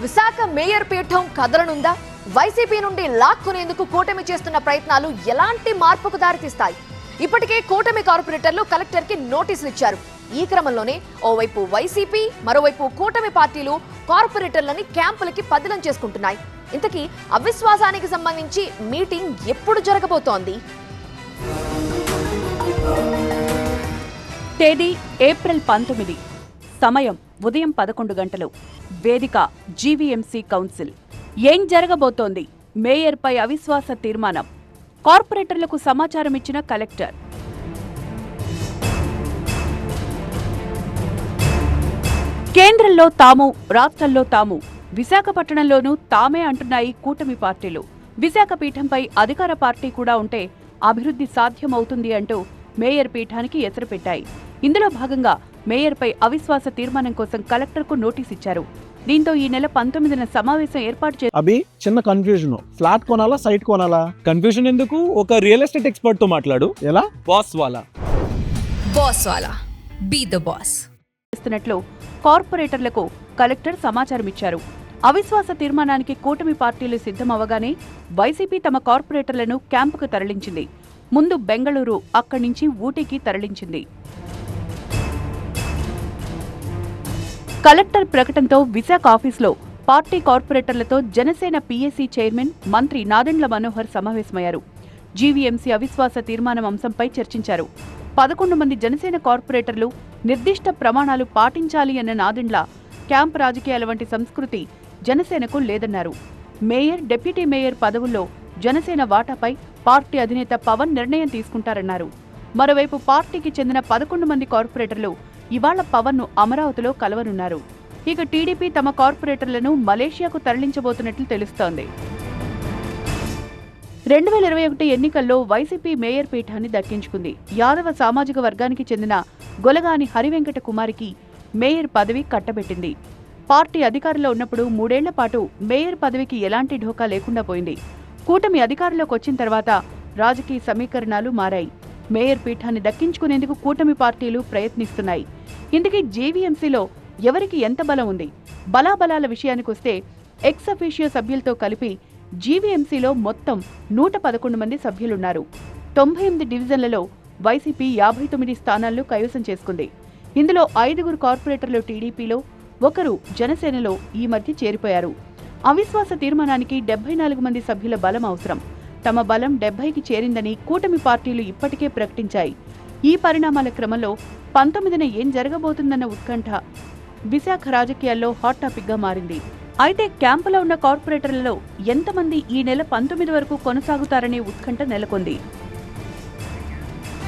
Visakha mayor పీఠం కదలనుందా? YCP నుండి లాక్కునేందుకు కూటమి చేస్తున్న ప్రయత్నాలు ఎలాంటి మార్పుకు దారితీస్తాయి? ఇప్పటికే కూటమి కార్పొరేటర్లు కలెక్టర్ కి నోటీసులు ఇచ్చారు. ఈ క్రమంలోనే ఓవైపు వైసీపీ, మరోవైపు కూటమి పార్టీలు కార్పొరేటర్లని క్యాంపులకి పదిలం చేసుకుంటున్నాయి. ఇంతకీ అవిశ్వాసానికి సంబంధించి మీటింగ్ ఎప్పుడు జరగబోతోంది? తేదీ ఏప్రిల్ 19, సమయం ఉదయం 11 గంటలు. వేదిక జీవీఎంసీ కౌన్సిల్. ఏం జరగబోతోంది? మేయర్పై అవిశ్వాస తీర్మానం. కార్పొరేటర్లకు సమాచారం ఇచ్చిన కలెక్టర్. కేంద్రంలో తాము, రాష్ట్రంలో తాము, విశాఖపట్నంలోనూ తామే అంటున్నాయి కూటమి పార్టీలు. విశాఖ పీఠంపై అధికార పార్టీ కూడా ఉంటే అభివృద్ధి సాధ్యమవుతుంది అంటూ మేయర్ పీఠానికి ఎసరు పెట్టాయి. ఇందులో భాగంగా మేయర్పై అవిశ్వాస తీర్మానం కోసం కలెక్టర్కు నోటీస్ ఇచ్చారు. దీంతో ఈ నెల 19న సమావేశం ఏర్పాటు చేసి చిన్న కన్ఫ్యూజన్. ఫ్లాట్ కొనాలా, సైట్ కొనాలా? కన్ఫ్యూజన్ ఎందుకు? ఒక రియల్ ఎస్టేట్ ఎక్స్పర్ట్ తో మాట్లాడు. ఎలా? బాస్ వాలా బీ ద బాస్ చేస్తున్నట్లు కార్పొరేటర్లకు కలెక్టర్ సమాచారం ఇచ్చారు. అవిశ్వాస తీర్మానానికి కూటమి పార్టీలు సిద్ధమవగానే వైసీపీ తమ కార్పొరేటర్లను క్యాంపుకు తరలించింది. ముందు బెంగళూరు, అక్కడి నుంచి ఊటీకి తరలించింది. కలెక్టర్ ప్రకటనతో విశాఖ ఆఫీసులో పార్టీ కార్పొరేటర్లతో జనసేన పీఏసీ చైర్మన్ మంత్రి నాదెండ్ల మనోహర్ సమావేశమయ్యారు. జీవీఎంసీ అవిశ్వాస తీర్మానం అంశంపై చర్చించారు. 11 మంది జనసేన కార్పొరేటర్లు నిర్దిష్ట ప్రమాణాలు పాటించాలి అన్న నాదెండ్ల, క్యాంప్ రాజకీయాల వంటి సంస్కృతి జనసేనకు లేదన్నారు. మేయర్, డిప్యూటీ మేయర్ పదవుల్లో జనసేన వాటాపై పార్టీ అధినేత పవన్ నిర్ణయం తీసుకుంటారన్నారు. మరోవైపు పార్టీకి చెందిన 11 మంది కార్పొరేటర్లు ఇవాళ పవన్ను అమరావతిలో కలవనున్నారు. ఇక టీడీపీ తమ కార్పొరేటర్లను మలేషియాకు తరలించబోతున్నట్లు తెలుస్తోంది. 2021 ఎన్నికల్లో వైసీపీ మేయర్ పీఠాన్ని దక్కించుకుంది. యాదవ సామాజిక వర్గానికి చెందిన గొలగాని హరివెంకట కుమారికి మేయర్ పదవి కట్టబెట్టింది. పార్టీ అధికారంలో ఉన్నప్పుడు 3 ఏళ్ల పాటు మేయర్ పదవికి ఎలాంటి ఢోకా లేకుండా పోయింది. కూటమి అధికారంలోకి వచ్చిన తర్వాత రాజకీయ సమీకరణాలు మారాయి. మేయర్ పీఠాన్ని దక్కించుకునేందుకు కూటమి పార్టీలు ప్రయత్నిస్తున్నాయి. ఇందుకే జీవీఎంసీలో ఎవరికి ఎంత బలం ఉంది? బలాబలాల విషయానికొస్తే ఎక్స్ అఫీషియో సభ్యులతో కలిపి జీవీఎంసీలో మొత్తం 111 మంది సభ్యులున్నారు. 98 డివిజన్లలో వైసీపీ 59 స్థానాలను కైవసం చేసుకుంది. ఇందులో 5 కార్పొరేటర్లు టీడీపీలో, 1 జనసేనలో ఈ మధ్య చేరిపోయారు. అవిశ్వాస తీర్మానానికి 74 మంది సభ్యుల బలం అవసరం. తమ బలం 70కి చేరిందని కూటమి పార్టీలు ఇప్పటికే ప్రకటించాయి. ఈ పరిణామాల క్రమంలో 19న ఏం జరగబోతుందన్న ఉత్కంఠ విశాఖ రాజకీయాల్లో హాట్ టాపిక్ గా మారింది. అయితే క్యాంపులో ఉన్న కార్పొరేటర్లలో ఎంతమంది ఈ నెల 19 వరకు కొనసాగుతారనే ఉత్కంఠ నెలకొంది.